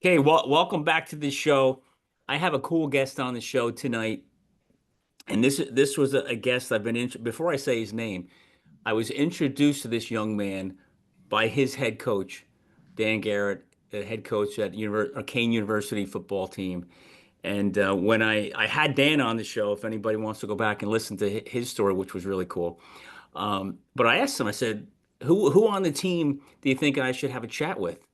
Okay, well, welcome back to the show. I have a cool guest on the show tonight, and this was a guest I've been in. Before I say his name, I was introduced to this young man by his head coach, Dan Garrett, the head coach at Kean University football team. And when I had Dan on the show, if anybody wants to go back and listen to his story, which was really cool. But I asked him, I said, who on the team do you think I should have a chat with?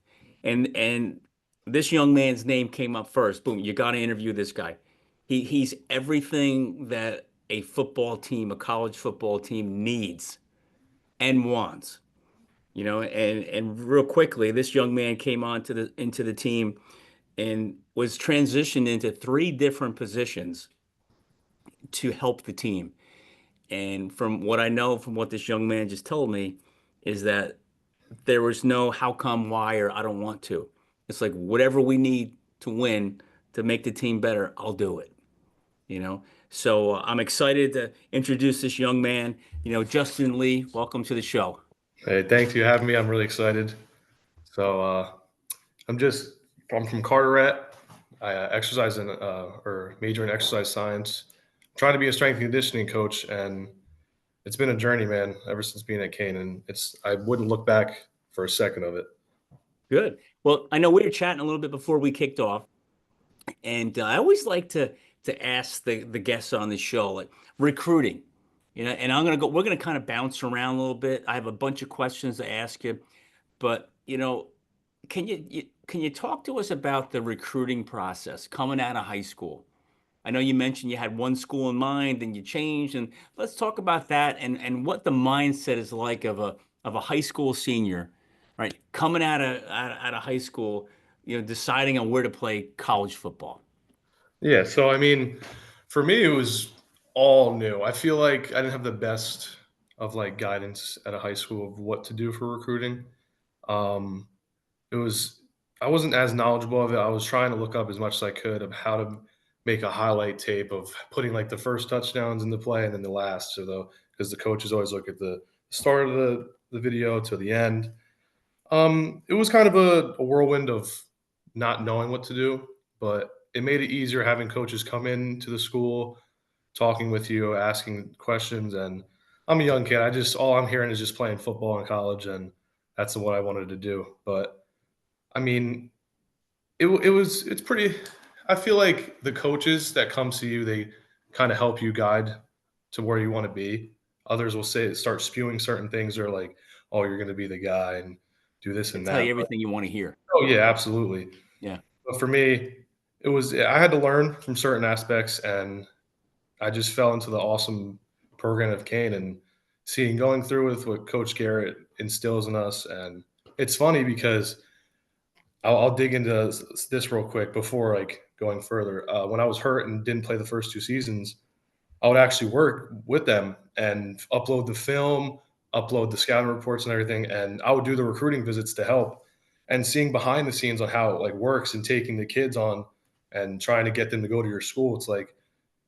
And this young man's name came up first. Boom, you got to interview this guy. He's everything that a football team, a college football team needs and wants. And real quickly, this young man came on to the into the team and was transitioned into three different positions to help the team. And from what I know, from what this young man just told me, is that there was no how come, why, or I don't want to. It's like whatever we need to win to make the team better, I'll do it. So I'm excited to introduce this young man. Justin Leigh, welcome to the show. Hey, thanks for having me. I'm really excited. So I'm just I'm from Carteret. I exercise in or major in exercise science. I'm trying to be a strength and conditioning coach, and it's been a journey, man. Ever since being at Kean, and I wouldn't look back for a second of it. Good. Well, I know we were chatting a little bit before we kicked off, and I always like to ask the guests on the show, like recruiting. And we're gonna kind of bounce around a little bit. I have a bunch of questions to ask you, but can you talk to us about the recruiting process coming out of high school? I know you mentioned you had one school in mind and you changed, and let's talk about that and what the mindset is like of a high school senior, right? Coming out of high school, deciding on where to play college football. Yeah. So I mean, for me, it was all new. I feel like I didn't have the best of like guidance at a high school of what to do for recruiting. Um, it was I wasn't as knowledgeable of it. I was trying to look up as much as I could of how to make a highlight tape of putting like the first touchdowns into play and then the last. So though, because the coaches always look at the start of the video to the end. It was kind of a whirlwind of not knowing what to do, but it made it easier having coaches come into the school, talking with you, asking questions. And I'm a young kid. All I'm hearing is just playing football in college, and that's what I wanted to do. But I mean, it's pretty. I feel like the coaches that come to you, they kind of help you guide to where you want to be. Others will start spewing certain things, or like, "Oh, you're going to be the guy and do this They and tell that." you everything you want to hear. Oh yeah, absolutely. Yeah, But for me, I had to learn from certain aspects, and I just fell into the awesome program of Kane and seeing going through with what Coach Garrett instills in us. And it's funny because I'll dig into this real quick before like going further. When I was hurt and didn't play the first 2 seasons, I would actually work with them and upload the film, upload the scouting reports and everything, and I would do the recruiting visits to help. And seeing behind the scenes on how it like works and taking the kids on and trying to get them to go to your school, it's like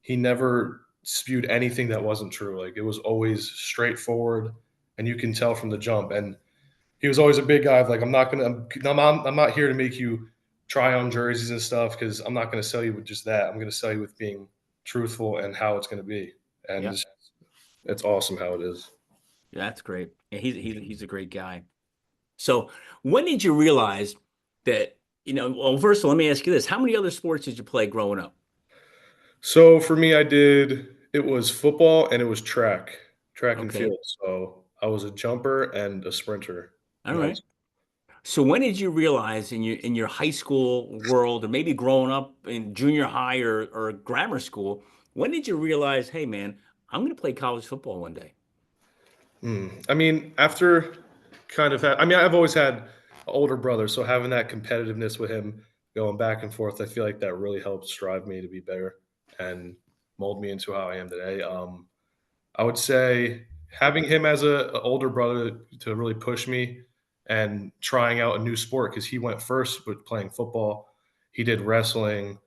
he never spewed anything that wasn't true. Like it was always straightforward, and you can tell from the jump. And he was always a big guy of like, I'm not here to make you try on jerseys and stuff because I'm not going to sell you with just that. I'm going to sell you with being truthful and how it's going to be. And yeah, it's awesome how it is. yeah, that's great. Yeah, he's a great guy. So when did you realize that, well, first of all, let me ask you this. How many other sports did you play growing up? So for me, it was football and it was track and Okay. field. So I was a jumper and a sprinter. All And that right. was, So when did you realize in your high school world, or maybe growing up in junior high or grammar school, when did you realize, hey man, I'm going to play college football one day? I mean, after I mean, I've always had an older brother, so having that competitiveness with him going back and forth, I feel like that really helped strive me to be better and mold me into how I am today. I would say having him as a older brother to really push me and trying out a new sport because he went first with playing football. He did wrestling.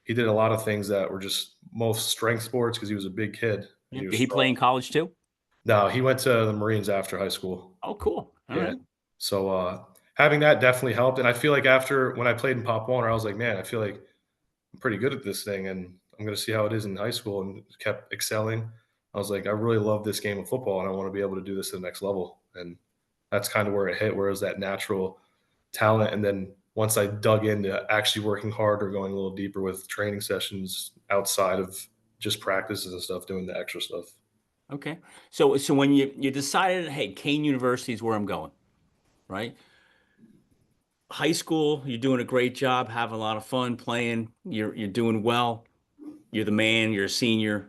He did a lot of things that were just most strength sports because he was a big kid and Yeah. he was Did he strong. play in college too? No, he went to the Marines after high school. Oh, cool. All Yeah. right. So having that definitely helped. And I feel like after when I played in Pop Warner, I was like, man, I feel like I'm pretty good at this thing, and I'm going to see how it is in high school. And kept excelling. I was like, I really love this game of football, and I want to be able to do this to the next level. And that's kind of where it hit, where it was that natural talent. And then once I dug into actually working hard or going a little deeper with training sessions outside of just practices and stuff, doing the extra stuff. Okay. So when you decided, hey, Kean University is where I'm going, right? High school, you're doing a great job, having a lot of fun playing. You're doing well. You're the man. You're a senior.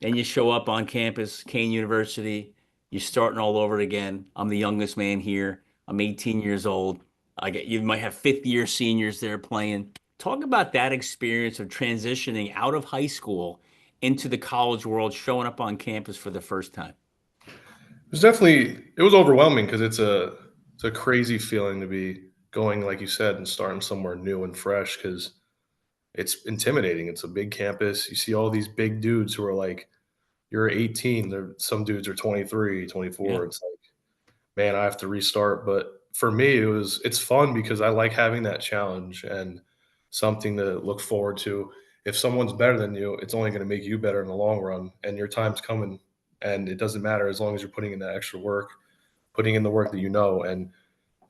And you show up on campus, Kean University. You're starting all over again. I'm the youngest man here. I'm 18 years old. You might have fifth year seniors there playing. Talk about that experience of transitioning out of high school into the college world, showing up on campus for the first time. It was overwhelming because it's a crazy feeling to be going, like you said, and starting somewhere new and fresh because it's intimidating. It's a big campus. You see all these big dudes who are like, you're 18. Some dudes are 23, Yeah. 24. It's like, man, I have to restart. But for me, it's fun because I like having that challenge and something to look forward to. If someone's better than you, it's only going to make you better in the long run, and your time's coming. And it doesn't matter as long as you're putting in that extra work, putting in the work that you know, and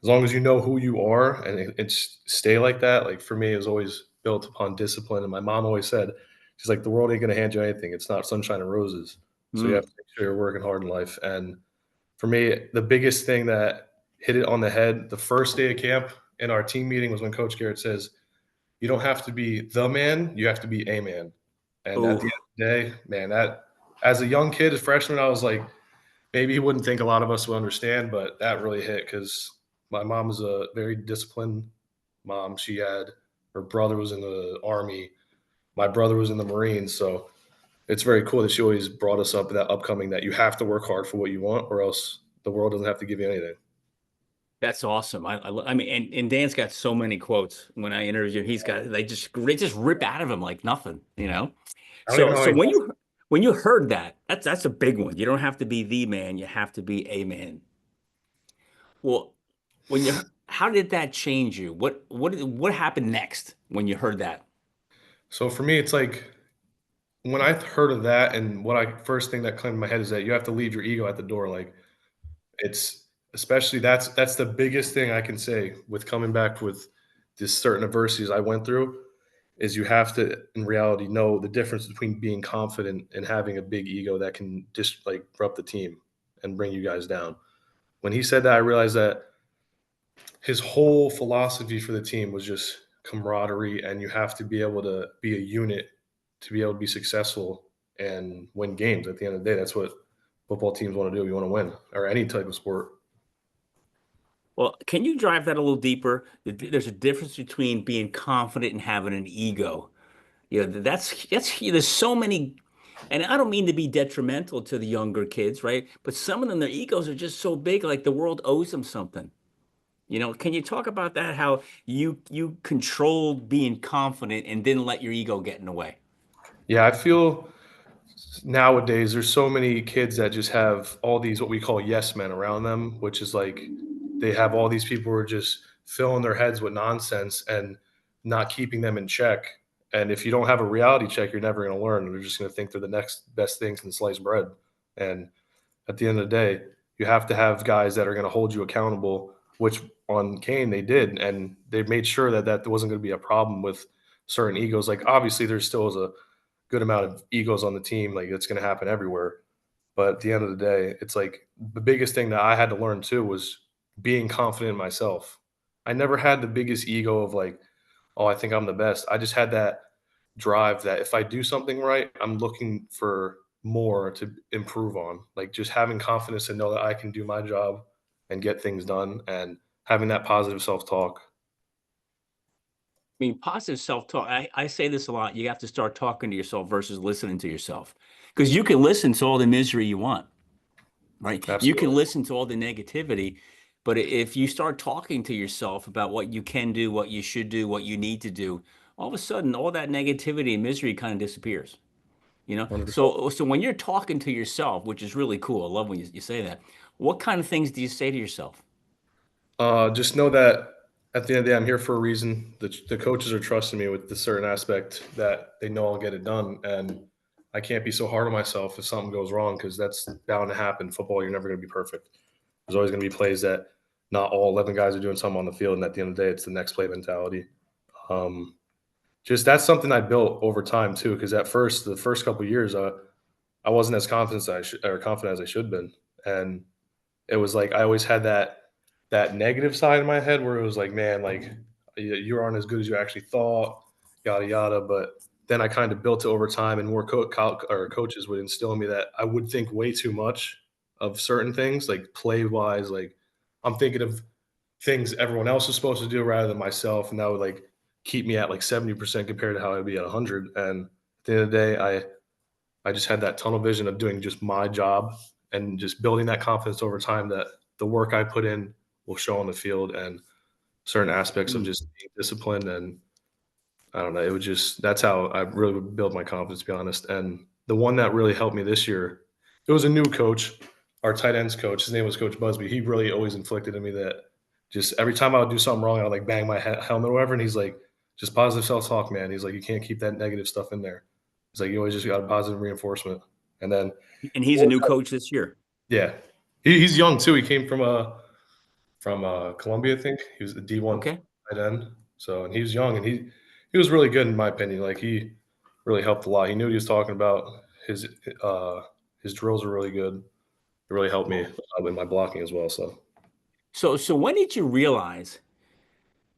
as long as you know who you are, and it's stay like that. Like for me, it was always built upon discipline. And my mom always said, she's like, the world ain't going to hand you anything. It's not sunshine and roses. So you have Mm. to make sure you're working hard in life. And for me, the biggest thing that hit it on the head the first day of camp in our team meeting was when Coach Garrett says, "You don't have to be the man, you have to be a man." And at the Oh, end of the day, man, that as a young kid, as freshman, I was like, maybe he wouldn't think a lot of us would understand, but that really hit because my mom was a very disciplined mom. She had her brother was in the army, my brother was in the Marines, so it's very cool that she always brought us up that upcoming that you have to work hard for what you want, or else the world doesn't have to give you anything. that's awesome. I mean, and Dan's got so many quotes. When I interview him, they just rip out of him like nothing, you know? I don't even know how So he does it. when you heard that, that's a big one. You don't have to be the man, you have to be a man. Well, how did that change you? What happened next when you heard that? So for me, it's like when I heard of that, and what I first thing that came to my head is that you have to leave your ego at the door. Like it's especially that's the biggest thing I can say with coming back with this certain adversities I went through is you have to in reality know the difference between being confident and having a big ego that can just like corrupt the team and bring you guys down. When he said that, I realized that his whole philosophy for the team was just camaraderie, and you have to be able to be a unit to be able to be successful and win games. At the end of the day, that's what football teams want to do. You want to win, or any type of sport. Well, can you drive that a little deeper? There's a difference between being confident and having an ego. That's there's so many, and I don't mean to be detrimental to the younger kids, right? But some of them, their egos are just so big, like the world owes them something. Can you talk about that? How you controlled being confident and didn't let your ego get in the way? Yeah, I feel nowadays there's so many kids that just have all these what we call yes men around them, which is like they have all these people who are just filling their heads with nonsense and not keeping them in check. And if you don't have a reality check, you're never going to learn. They're just going to think they're the next best thing since sliced bread. And at the end of the day, you have to have guys that are going to hold you accountable, which on Kane they did, and they made sure that that wasn't going to be a problem with certain egos. Like obviously, there still is a good amount of egos on the team. Like it's going to happen everywhere. But at the end of the day, it's like the biggest thing that I had to learn too was being confident in myself. I never had the biggest ego of like, oh, I think I'm the best. I just had that drive that if I do something right, I'm looking for more to improve on. Like just having confidence and know that I can do my job and get things done and having that positive self talk. I mean, positive self-talk. I say this a lot. You have to start talking to yourself versus listening to yourself. Because you can listen to all the misery you want, right? You can Absolutely. listen to all the negativity, but if you start talking to yourself about what you can do, what you should do, what you need to do, all of a sudden all that negativity and misery kind of disappears. 100%. So when you're talking to yourself, which is really cool, I love when you say that. What kind of things do you say to yourself? Just know that at the end of the day, I'm here for a reason. The coaches are trusting me with the certain aspect that they know I'll get it done, and I can't be so hard on myself if something goes wrong because that's bound to happen. Football, you're never going to be perfect. There's always going to be plays that not all 11 guys are doing something on the field, and at the end of the day, it's the next play mentality. Um, just that's something I built over time too. Because at first, the first couple of years, I wasn't as confident as I should have been, and it was like I always had that negative side in my head where it was like, man, like you aren't as good as you actually thought, yada yada. But then I kind of built it over time, and more coaches would instill in me that I would think way too much of certain things, like play wise. Like I'm thinking of things everyone else is supposed to do rather than myself, and that would like keep me at like 70% compared to how I'd be at 100. And at the end of the day, I just had that tunnel vision of doing just my job and just building that confidence over time that the work I put in will show on the field and certain aspects of Mm. just being disciplined. And I don't know, it would just, that's how I really would build my confidence, to be honest. And the one that really helped me this year, it was a new coach, our tight ends coach. His name was Coach Busby. He really always inflicted in me that just every time I would do something wrong, I would like bang my helmet or whatever. And he's like, just positive self talk, man. He's like, you can't keep that negative stuff in there. He's like, you always just got a positive reinforcement. And then And he's a new coach this year. yeah, he's young too. He came from Columbia, I think. He was a D1 Okay. tight end. So and he was young and he was really good in my opinion. Like he really helped a lot. He knew what he was talking about. His uh his drills were really good. It really helped me with my blocking as well. So So when did you realize?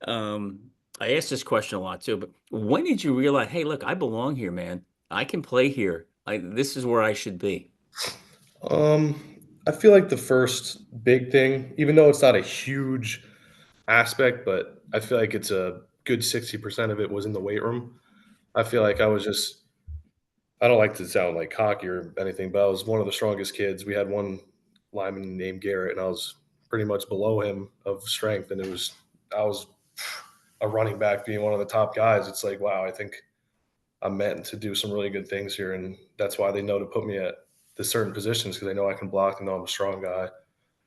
Um, I asked this question a lot too, but when did you realize, hey, look, I belong here, man. I can play here. This is where I should be. um I feel like the first big thing, even though it's not a huge aspect, but I feel like it's a good 60% of it was in the weight room. I feel like I was just I don't like to sound like cocky or anything, but I was one of the strongest kids. We had one lineman named Garrett, and I was pretty much below him of strength. And I was a running back being one of the top guys. It's like, wow, I think I'm meant to do some really good things here. And that's why they know to put me at the certain positions because they know I can block and know I'm a strong guy.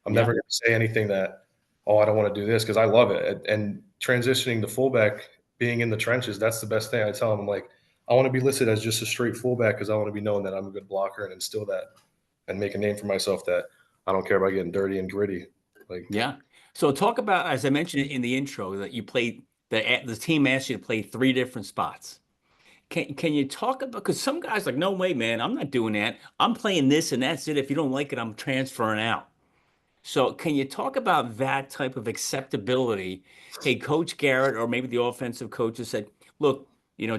I'm Yeah. never going to say anything that, oh, I don't want to do this because I love it. And transitioning to fullback, being in the trenches, that's the best thing. I tell them, I'm like, I want to be listed as just a straight fullback because I want to be known that I'm a good blocker and instill that and make a name for myself that I don't care about getting dirty and gritty. Like, Yeah. So talk about, as I mentioned in the intro, that you played the team asked you to play three different spots. Can you talk about, because some guys like, no way, man, I'm not doing that. I'm playing this and that's it. If you don't like it, I'm transferring out. So can you talk about that type of acceptability? Hey, Coach Garrett, or maybe the offensive coaches said, look,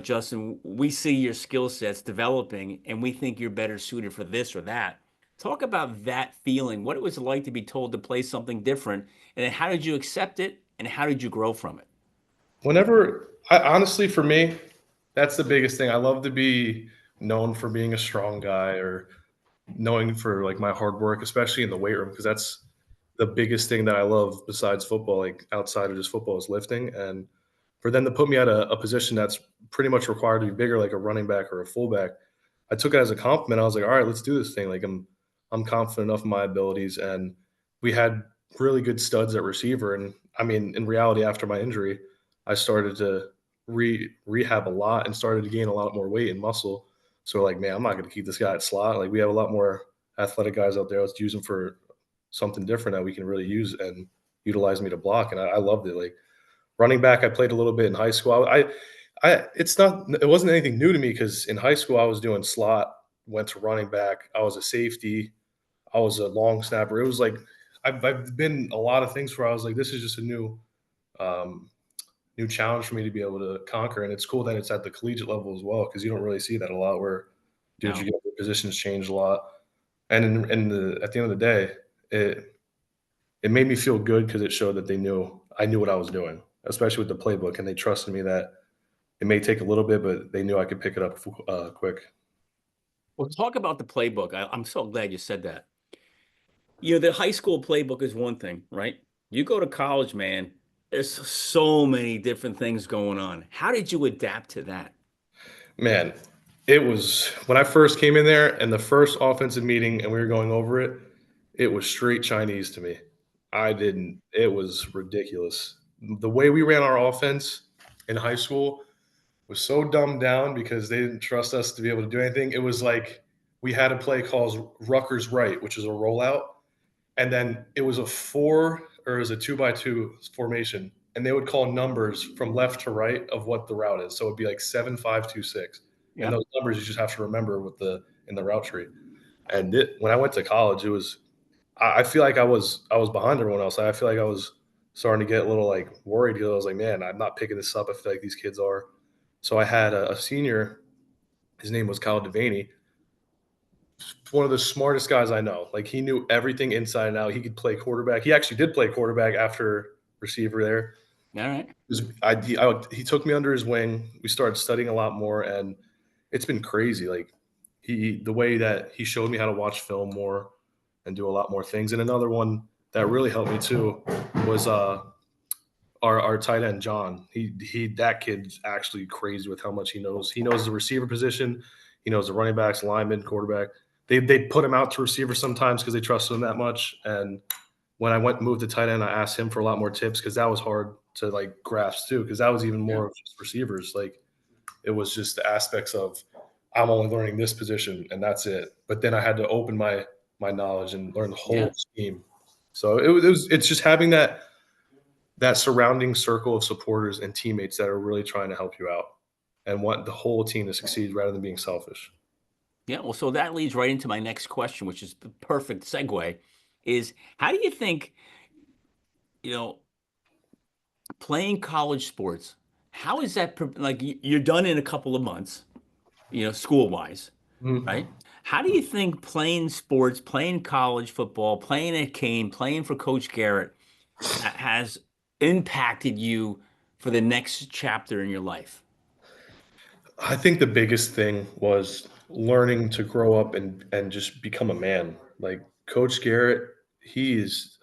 Justin, we see your skill sets developing and we think you're better suited for this or that. Talk about that feeling, what it was like to be told to play something different, and then how did you accept it and how did you grow from it? honestly, for me, that's the biggest thing. I love to be known for being a strong guy or knowing for like my hard work, especially in the weight room, because that's the biggest thing that I love besides football, like outside of just football, is lifting. And for them to put me at a position that's pretty much required to be bigger, like a running back or a fullback, I took it as a compliment. I was like, all right, let's do this thing. Like I'm confident enough in my abilities. And we had really good studs at receiver. And I mean, in reality, after my injury, I started to rehab a lot and started to gain a lot more weight and muscle. So we're like, man, I'm not going to keep this guy at slot. Like we have a lot more athletic guys out there. Let's use them for something different that we can really use and utilize me to block. And I loved it. Like running back, I played a little bit in high school. It wasn't anything new to me because in high school I was doing slot, went to running back. I was a safety. I was a long snapper. It was like I've been a lot of things where I was like, this is just a um, new challenge for me to be able to conquer. And it's cool that it's at the collegiate level as well because you don't really see that a lot. Where dudes, you Now, get their positions change a lot. And at the end of the day, it it made me feel good because it showed that I knew what I was doing, especially with the playbook, and they trusted me that it may take a little bit, but they knew I could pick it up quick. well, talk about the playbook. I'm so glad you said that. The high school playbook is one thing, right? You go to college, man, there's so many different things going on. How did you adapt to that? Man, it was when I first came in there and the first offensive meeting and we were going over it, it was straight Chinese to me. I didn't. It was ridiculous. The way we ran our offense in high school was so dumbed down because they didn't trust us to be able to do anything. It was like we had a play called Rucker's Right, which is a rollout, and then it was a four or it was a 2-by-2 formation, and they would call numbers from left to right of what the route is. So it'd be like 7-5-2-6, and Yep. those numbers you just have to remember with the in the route tree. And when I went to college, it was I feel like I was behind everyone else. I feel like I was starting to get a little like worried because I was like, man, I'm not picking this up. I feel like these kids are. So I had a senior. His name was Kyle Devaney, one of the smartest guys I know. Like he knew everything inside and out. He could play quarterback. He actually did play quarterback after receiver there. All right. He took me under his wing. We started studying a lot more, and it's been crazy. Like the way that he showed me how to watch film more and do a lot more things. And another one that really helped me too was our tight end John. That kid's actually crazy with how much he knows. He knows the receiver position. He knows the running backs, lineman, quarterback. They put him out to receiver sometimes because they trusted him that much. And when I went and moved to tight end, I asked him for a lot more tips because that was hard to like grasp too. Because that was even Yeah. more of just receivers. Like it was just the aspects of I'm only learning this position and that's it. But then I had to open my knowledge and learn the whole Yeah. scheme. So it's just having that surrounding circle of supporters and teammates that are really trying to help you out and want the whole team to succeed rather than being selfish. Yeah. Well, so that leads right into my next question, which is the perfect segue, is how do you think, you know, playing college sports, how is that like you're done in a couple of months, school wise, Mhm. right? How do you think playing sports, playing college football, playing at Kean, playing for Coach Garrett has impacted you for the next chapter in your life? I think the biggest thing was learning to grow up and just become a man. Like Coach Garrett, he's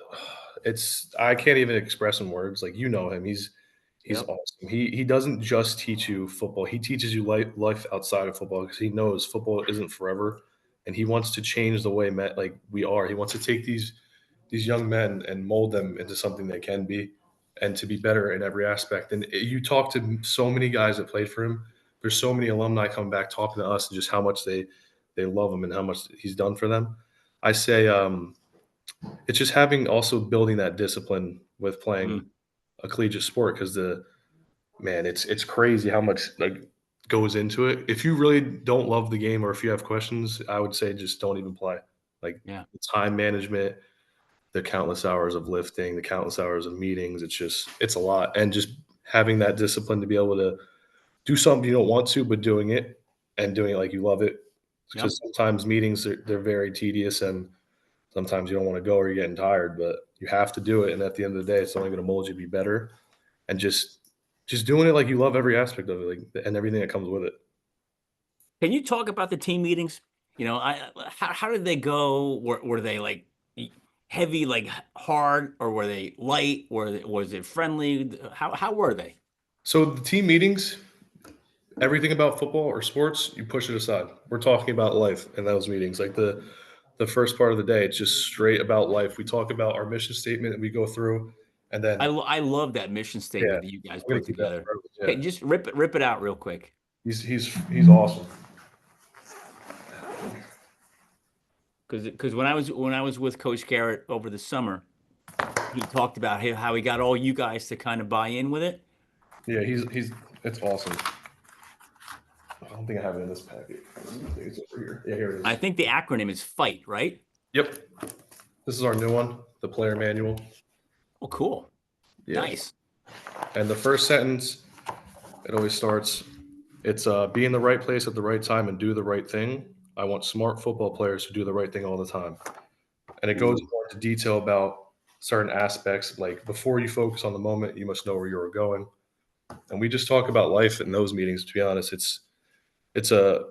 it's I can't even express in words. Like you know him, he's Yep. awesome. He doesn't just teach you football. He teaches you life outside of football because he knows football isn't forever, and he wants to change the way like we are. He wants to take these young men and mold them into something they can be and to be better in every aspect. And you talk to so many guys that played for him. There's so many alumni coming back talking to us and just how much they love him and how much he's done for them. I say it's just having also building that discipline with playing Mm, a collegiate sport because the man, it's crazy how much like goes into it. If you really don't love the game or if you have questions, I would say just don't even play. Like yeah. the time management, the countless hours of lifting, the countless hours of meetings. It's a lot. And just having that discipline to be able to do something you don't want to, but doing it and doing it like you love it. Yep. Because sometimes meetings they're very tedious and sometimes you don't want to go or you're getting tired, but you have to do it. And at the end of the day, it's only going to mold you to be better. And just doing it like you love every aspect of it, like and everything that comes with it. Can you talk about the team meetings? How did they go? Were they like heavy, like hard, or were they light? Was it friendly? How were they? So the team meetings, everything about football or sports, you push it aside. We're talking about life in those meetings. Like the first part of the day, it's just straight about life. We talk about our mission statement and we go through, and then I love that mission yeah, statement that you guys I'm gonna put keep that together. forever. Okay, Yeah, just rip it out real quick. he's awesome. Because when I was with Coach Garrett over the summer, he talked about how he got all you guys to kind of buy in with it. Yeah, he's it's awesome. I don't think I have it in this packet. I think it's over here. Yeah, here it I is. think the acronym is FIGHT, right? Yep, this is our new one, the player manual. Oh, cool. Yeah, Nice. and the first sentence it always starts. It's be in the right place at the right time and do the right thing. I want smart football players who do the right thing all the time. And it goes Ooh, more into detail about certain aspects. Like before you focus on the moment, you must know where you're going. And we just talk about life in those meetings. To be honest, it's a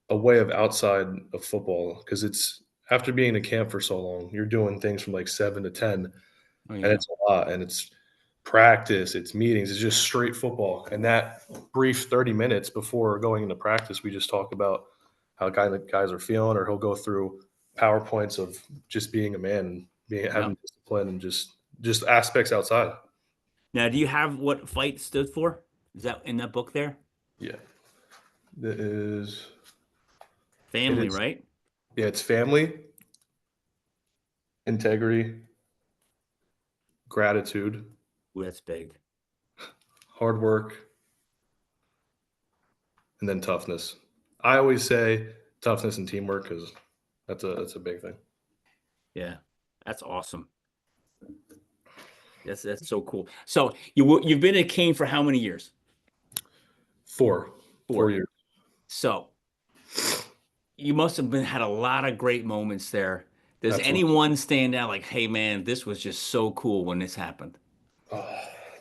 way of outside of football because it's after being in camp for so long, you're doing things from like 7 to 10, oh and yeah. it's a lot. And it's practice, it's meetings, it's just straight football. And that brief 30 minutes before going into practice, we just talk about how guys are feeling, or he'll go through PowerPoints of just being a man, being Yep. having discipline, and just just aspects outside. Now, do you have what fight stood for? Is that in that book there? Yeah, it is. It Family, is. right? Yeah, it's family, integrity, gratitude, Ooh, that's big. hard work, and then toughness. I always say toughness and teamwork because that's a big thing. Yeah, that's awesome. That's so cool. So you've been at Kean for how many years? Four, 4. 4 years. So you must have had a lot of great moments there. Does Absolutely. anyone stand out like, hey man, this was just so cool when this happened? Oh,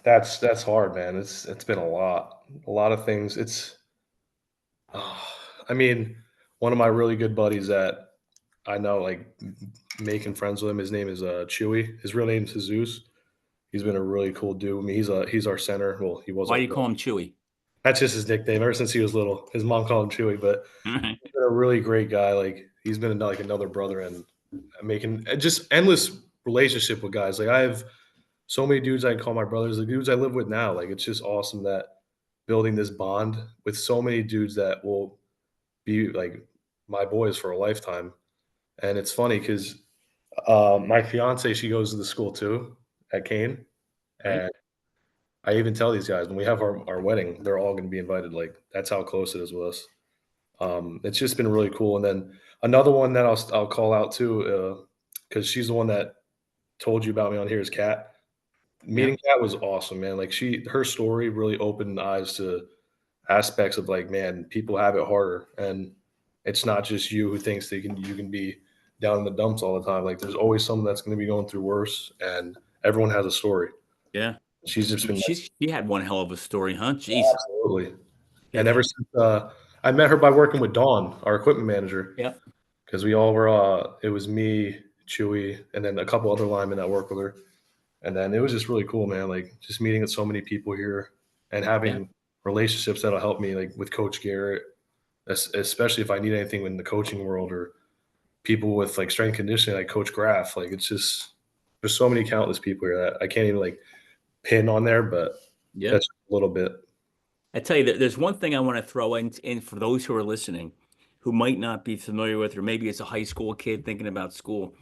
that's hard, man. It's been a lot of things. Oh, I mean, one of my really good buddies that I know, like making friends with him. His name is Chewy. His real name is Jesus. He's been a really cool dude. I mean, he's our center. Well, he was Why our. do you call him Chewy? That's just his nickname ever since he was little. His mom called him Chewy, but All right. he's been a really great guy. Like he's been like another brother and making just endless relationship with guys. Like I have so many dudes I can call my brothers. The dudes I live with now. Like it's just awesome that building this bond with so many dudes that will be like my boys for a lifetime. And it's funny because my fiance, she goes to the school too at Kane, Right? and I even tell these guys when we have our wedding, they're all going to be invited. Like that's how close it is with us. It's just been really cool. And then another one that I'll call out too, because she's the one that told you about me on here is Kat. Yeah. Meeting Kat was awesome, man. Like her story really opened eyes to aspects of like, man, people have it harder, and it's not just you who thinks you can be down in the dumps all the time. Like, there's always someone that's going to be going through worse, and everyone has a story. Yeah. She's just I mean, been like, she had one hell of a story, huh? Jeez. absolutely. And Yeah. ever since I met her by working with Dawn, our equipment manager, Yeah. because we all were. It was me, Chewy, and then a couple other linemen that work with her. And then it was just really cool, man. Like just meeting with so many people here and Yeah. having relationships that'll help me, like with Coach Garrett, especially if I need anything in the coaching world or people with like strength conditioning, like Coach Graff. Like it's just there's so many countless people here that I can't even like pin on there, but Yeah. that's a little bit. I tell you that there's one thing I want to throw in for those who are listening who might not be familiar with, or maybe it's a high school kid thinking about school.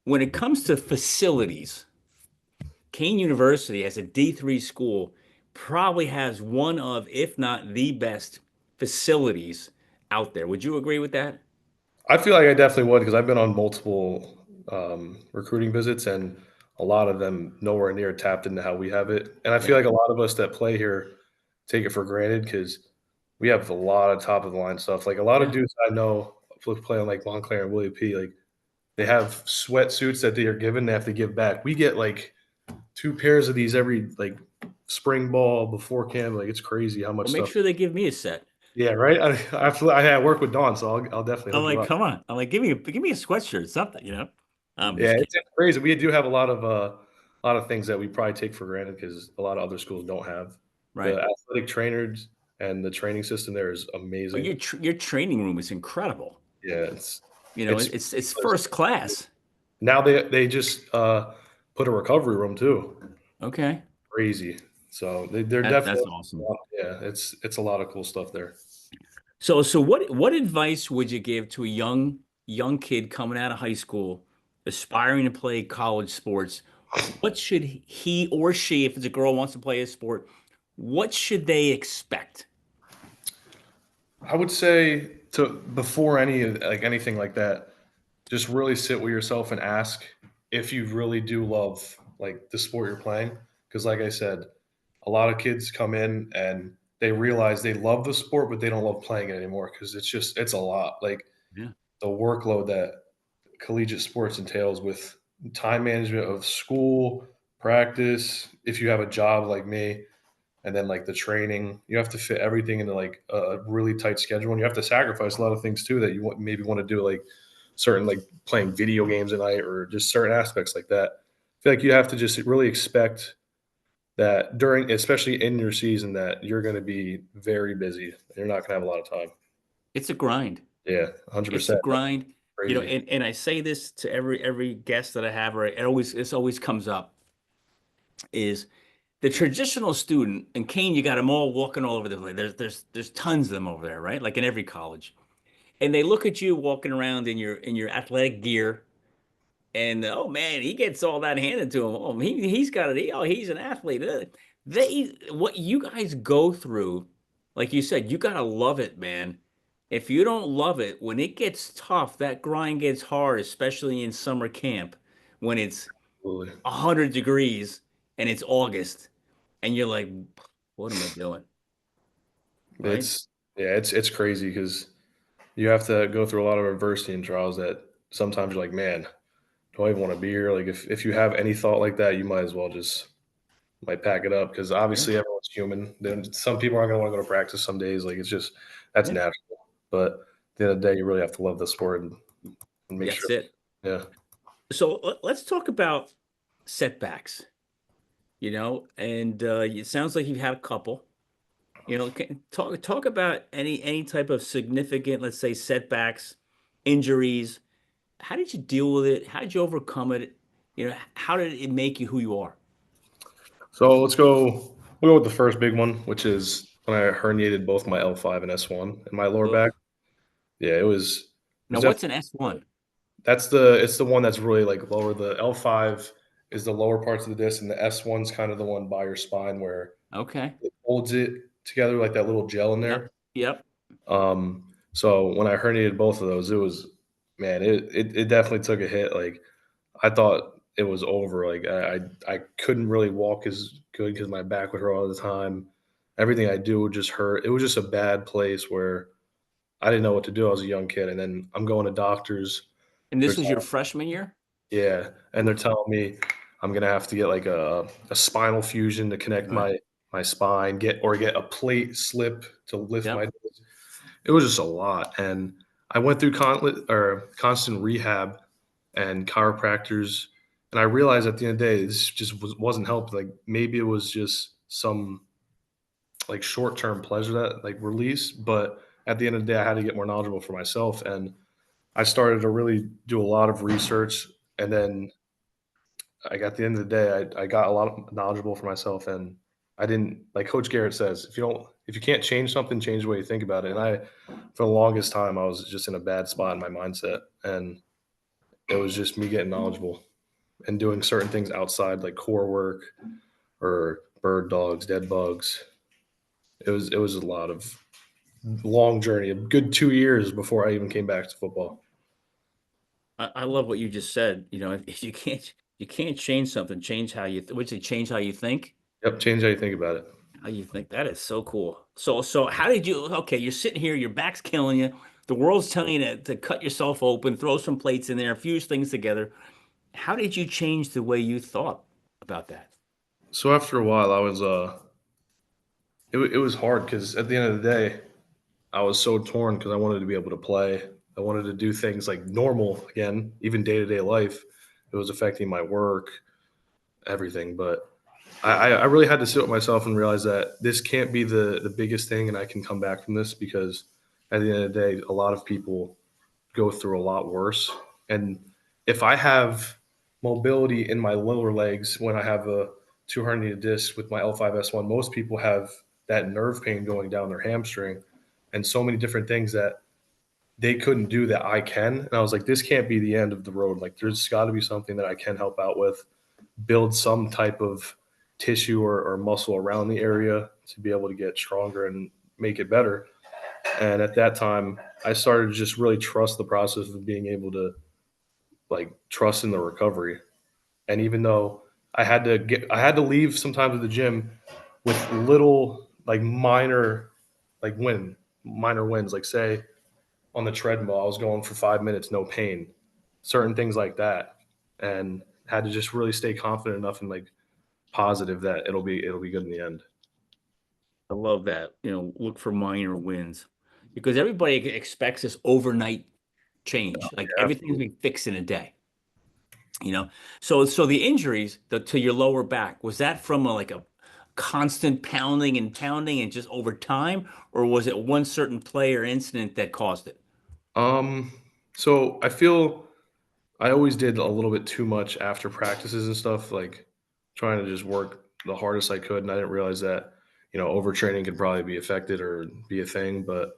When it comes to facilities, Kean University as a D3 school probably has one of, if not the best facilities out there. Would you agree with that? I feel like I definitely would because I've been on multiple recruiting visits and a lot of them nowhere near tapped into how we have it. And I feel Yeah. like a lot of us that play here take it for granted because we have a lot of top of the line stuff. Like a lot of Yeah. dudes I know play on like Montclair and Willie P. Like they have sweatsuits that they are given, they have to give back. We get like 2 pairs of these every like spring ball before camp. Like it's crazy how much Well, make stuff. sure they give me a set. Yeah, right. I work with Dawn, so I'll definitely I'm hook you like, up. come on. I'm like, give me a sweatshirt, something. I'm Yeah, just kidding. it's crazy. We do have a lot of things that we probably take for granted because a lot of other schools don't have. Right. The athletic trainers and the training system there is But amazing. your training room is incredible. Yeah, it's It's first class. now they just put a recovery room too. Okay. Crazy. So they're That's definitely awesome. yeah. It's a lot of cool stuff there. So what advice would you give to a young kid coming out of high school, aspiring to play college sports? What should he or she, if it's a girl wants to play a sport, what should they expect? I would say to before anything like that, just really sit with yourself and ask if you really do love like the sport you're playing. Because like I said, a lot of kids come in and they realize they love the sport, but they don't love playing it anymore because it's a lot. Like Yeah. the workload that collegiate sports entails with time management of school, practice, if you have a job like me, and then like the training, you have to fit everything into like a really tight schedule, and you have to sacrifice a lot of things too that maybe want to do, like certain like playing video games at night or just certain aspects like that. I feel like you have to just really expect that during, especially in your season, that you're going to be very busy. You're not going to have a lot of time. It's a grind. Yeah, one hundred It's a percent. grind. Crazy. And I say this to every guest that I have, or this always comes up. is the traditional student, and Kane, you got them all walking all over the place. There's tons of them over there, right? Like in every college. And they look at you walking around in your athletic gear, and oh man, he gets all that handed to him. Oh, he's got it. Oh, he's an athlete. They what you guys go through, like you said, you gotta love it, man. If you don't love it, when it gets tough, that grind gets hard, especially in summer camp, when it's Absolutely. 100 degrees and it's August, and you're like, what am I doing? Right? It's yeah, it's crazy because you have to go through a lot of adversity and trials that sometimes you're like, man, do I even want to be here? Like if you have any thought like that, you might as well just might pack it up because Yeah. obviously everyone's human. Then some people aren't gonna want to go to practice some days. Like it's just that's Yeah. natural. But at the end of the day, you really have to love the sport and make sure. That's it. Yeah. So let's talk about setbacks, and it sounds like you've had a couple. Talk about any type of significant, let's say, setbacks, injuries. How did you deal with it? How did you overcome it? How did it make you who you are? So let's go. We'll go with the first big one, which is when I herniated both my L5 and S1 in my lower back. Ugh. Yeah, it was Now, what's definitely an S1? it's the one that's really like lower. The L5 is the lower parts of the disc, and the S1's kind of the one by your spine where Okay. it holds it together like that little gel in Yep. there. Yep. So when I herniated both of those, it was man, it definitely took a hit. Like I thought it was over. Like I couldn't really walk as good because my back would hurt all the time. Everything I do would just hurt. It was just a bad place where I didn't know what to do. I was a young kid, and then I'm going to doctors. And They're this was your telling, freshman year? yeah, and they're telling me I'm gonna have to get like a spinal fusion to connect Right. my spine, get a plate slip to lift Yep. my. It was just a lot, and I went through constant rehab and chiropractors, and I realized at the end of the day, this just wasn't helping. Like maybe it was just some like short term pleasure that like release, but at the end of the day, I had to get more knowledgeable for myself, and I started to really do a lot of research, and then like at the end of the day, I got a lot of knowledgeable for myself, and I didn't like Coach Garrett says, if you can't change something, change the way you think about it. And for the longest time, I was just in a bad spot in my mindset, and it was just me getting knowledgeable and doing certain things outside like core work or bird dogs, dead bugs. It was a lot of long journey, a good 2 years before I even came back to football. I love what you just said. If you can't change something, change how would you say change how you think? Yep, change how you think about it. How you think that is so cool. So how did you okay, you're sitting here, your back's killing you. The world's telling you to cut yourself open, throw some plates in there, fuse things together. How did you change the way you thought about that? So after a while, it was hard because at the end of the day, I was so torn because I wanted to be able to play. I wanted to do things like normal again, even day to day life. It was affecting my work, everything. But I really had to sit with myself and realize that this can't be the biggest thing, and I can come back from this because at the end of the day, a lot of people go through a lot worse. And if I have mobility in my lower legs when I have a two herniated disc with my L5S1, most people have that nerve pain going down their hamstring and so many different things that they couldn't do that I can. And I was like, this can't be the end of the road. Like, there's got to be something that I can help out with, build some type of tissue or muscle around the area to be able to get stronger and make it better. And at that time, I started to just really trust the process of being able to like trust in the recovery. And even though I had to leave sometimes at the gym with little like minor wins. Like say on the treadmill, I was going for 5 minutes, no pain, certain things like that, and had to just really stay confident enough and like positive that it'll be good in the end. I love that. Look for minor wins because everybody expects this overnight change. Like Yeah, everything's be fixed in a day. You know, so the injuries to your lower back was that from like a constant pounding and just over time, or was it one certain play or incident that caused it? Um, so I feel I always did a little bit too much after practices and stuff. Like trying to just work the hardest I could, and I didn't realize that, overtraining could probably be affected or be a thing. But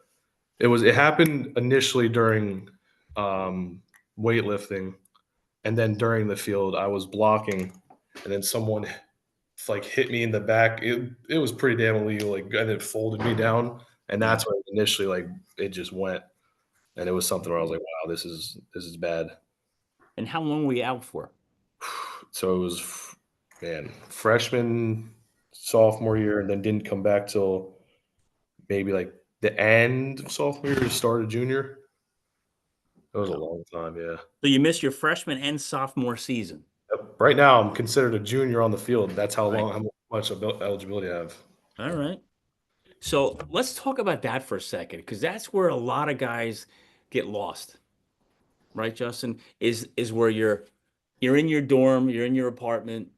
it happened initially during um, weightlifting, and then during the field, I was blocking, and then someone like hit me in the back. It was pretty damn illegal, like, and it folded me down, and Yeah. that's when initially like it just went, and it was something where I was like, wow, this is bad. And how long were you out for? So it was, man, freshman, sophomore year, and then didn't come back till maybe like the end of sophomore year, start of junior. It was a Wow. long time, yeah. So you missed your freshman and sophomore season. Yep. Right now, I'm considered a junior on the field. That's All right. how much eligibility I have. All right. So let's talk about that for a second, because that's where a lot of guys get lost, right, Justin? Is where you're in your dorm, you're in your apartment,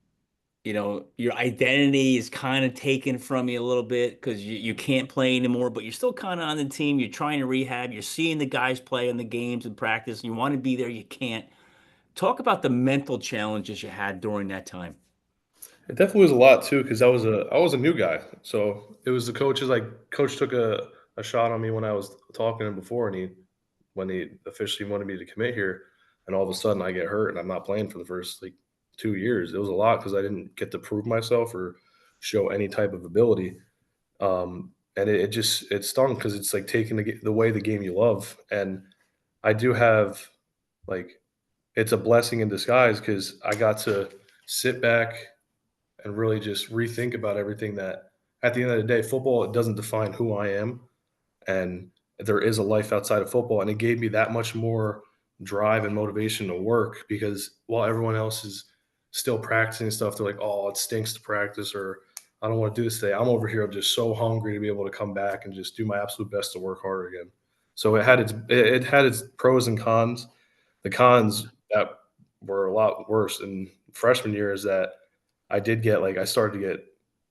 your identity is kind of taken from you a little bit because you can't play anymore, but you're still kind of on the team. You're trying to rehab. You're seeing the guys play in the games and practice, and you want to be there. You can't. Talk about the mental challenges you had during that time. It definitely was a lot too, because I was a new guy. So it was the coaches. Like, coach took a shot on me when I was talking to him before, and when he officially wanted me to commit here, and all of a sudden I get hurt and I'm not playing for the first like 2 years. It was a lot because I didn't get to prove myself or show any type of ability. And it stung because it's like taking the way the game you love. And I do have, like, it's a blessing in disguise because I got to sit back and really just rethink about everything. That at the end of the day, football, it doesn't define who I am, and there is a life outside of football, and it gave me that much more drive and motivation to work, because while everyone else is still practicing stuff, they're like, oh, it stinks to practice, or I don't want to do this today. I'm over here, I'm just so hungry to be able to come back and just do my absolute best to work harder again. So it had its pros and cons. The cons that were a lot worse in freshman year is that I started to get,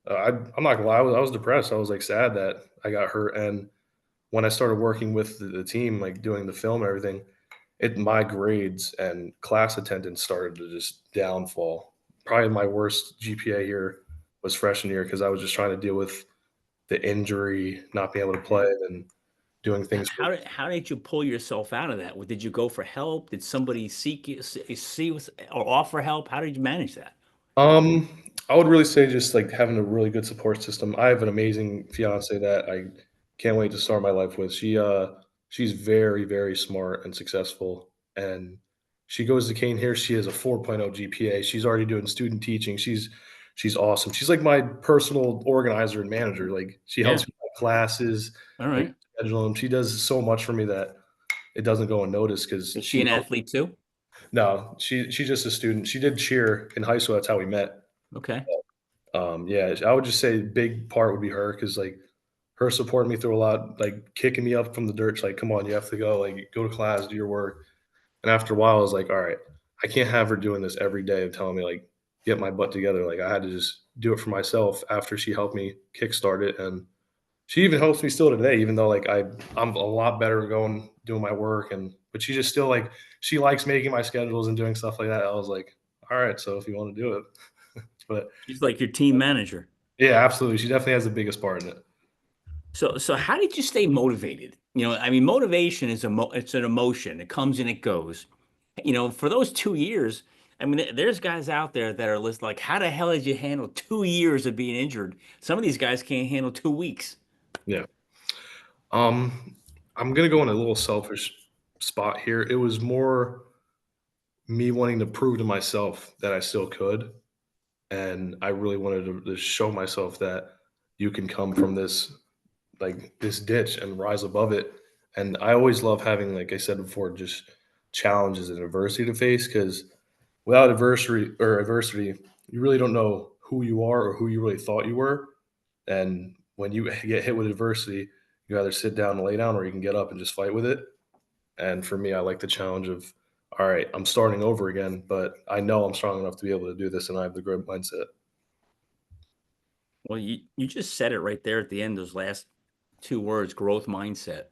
I'm not gonna lie, I was depressed. I was like sad that I got hurt. And when I started working with the team, like doing the film and everything, my grades and class attendance started to just downfall. Probably my worst GPA year was freshman year because I was just trying to deal with the injury, not being able to play, and doing things. How did you pull yourself out of that? Did you go for help? Did somebody seek you, or offer help? How did you manage that? Um, I would really say just like having a really good support system. I have an amazing fiance that I can't wait to start my life with. She's very, very smart and successful, and she goes to Kean here. She has a 4.0 GPA. She's already doing student teaching. She's awesome. She's like my personal organizer and manager. Like, she Yeah. helps me with classes, All like right. schedule them. She does so much for me that it doesn't go unnoticed because Is she she an helps. athlete too? No, she's just a student. She did cheer in high school. That's how we met. Okay. Yeah, I would just say big part would be her, because like her supporting me through a lot, like kicking me up from the dirt, like, come on, you have to go, like, go to class, do your work. And after a while, I was like, all right, I can't have her doing this every day of telling me like, get my butt together. Like, I had to just do it for myself after she helped me kickstart it. And she even helps me still today, even though like I'm a lot better going doing my work. And but she just still, like, she likes making my schedules and doing stuff like that. I was like, all right, so if you want to do it. But She's like your team manager. yeah, absolutely. She definitely has the biggest part in it. So how did you stay motivated? I mean, motivation is it's an emotion. It comes and it goes. For those 2 years, I mean, there's guys out there that are like, how the hell did you handle 2 years of being injured? Some of these guys can't handle 2 weeks. Yeah. Um, I'm gonna go in a little selfish spot here. It was more me wanting to prove to myself that I still could, and I really wanted to show myself that you can come from this ditch and rise above it. And I always love having, like I said before, just challenges and adversity to face, because without adversity, you really don't know who you are or who you really thought you were. And when you get hit with adversity, you either sit down and lay down, or you can get up and just fight with it. And for me, I like the challenge of, all right, I'm starting over again, but I know I'm strong enough to be able to do this, and I have the growth mindset. Well, you just said it right there at the end, those last two words, growth mindset.